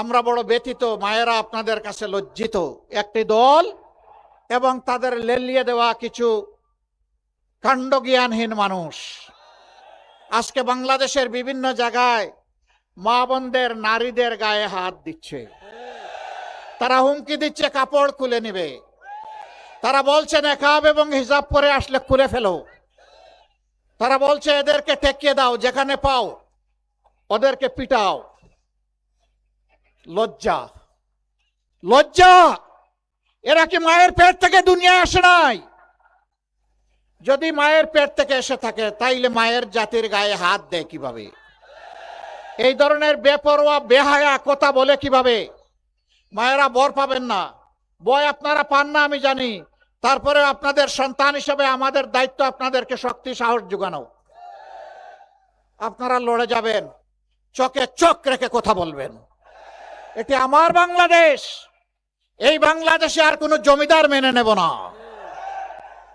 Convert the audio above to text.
আমরা বড় ব্যথিত, মায়েরা আপনাদের কাছে লজ্জিত। একটি দল এবং তাদের লেলিয়ে দেওয়া কিছু কাণ্ডজ্ঞানহীন মানুষ আজকে বাংলাদেশের বিভিন্ন জায়গায় মা বোনদের, নারীদের গায়ে হাত দিচ্ছে। তারা হুমকি দিচ্ছে কাপড় খুলে নেবে। তারা বলছে নেকাব এবং হিজাব পরে আসলে খুলে ফেলো। তারা বলছে এদেরকে ঠেকিয়ে দাও, যেখানে পাও ওদেরকে পিটাও। লজ্জা, লজ্জা! এরা কি মায়ের পেট থেকে দুনিয়ায় আসে নাই? যদি মায়ের পেট থেকে এসে থাকে তাইলে মায়ের জাতির গায়ে হাত দেয় কিভাবে? এই ধরনের বেপরোয়া বেহায়া কথা বলে কিভাবে? মায়েরা বর পাবেন না, বয় আপনারা পান না আমি জানি, তারপরে আপনাদের সন্তান হিসেবে আমাদের দায়িত্ব আপনাদেরকে শক্তি সাহস যোগানো। আপনারা লড়ে যাবেন, চোখে চোখ রেখে কথা বলবেন। এটি আমার বাংলাদেশ। এই বাংলাদেশে আর কোনো জমিদার মেনে নেব না।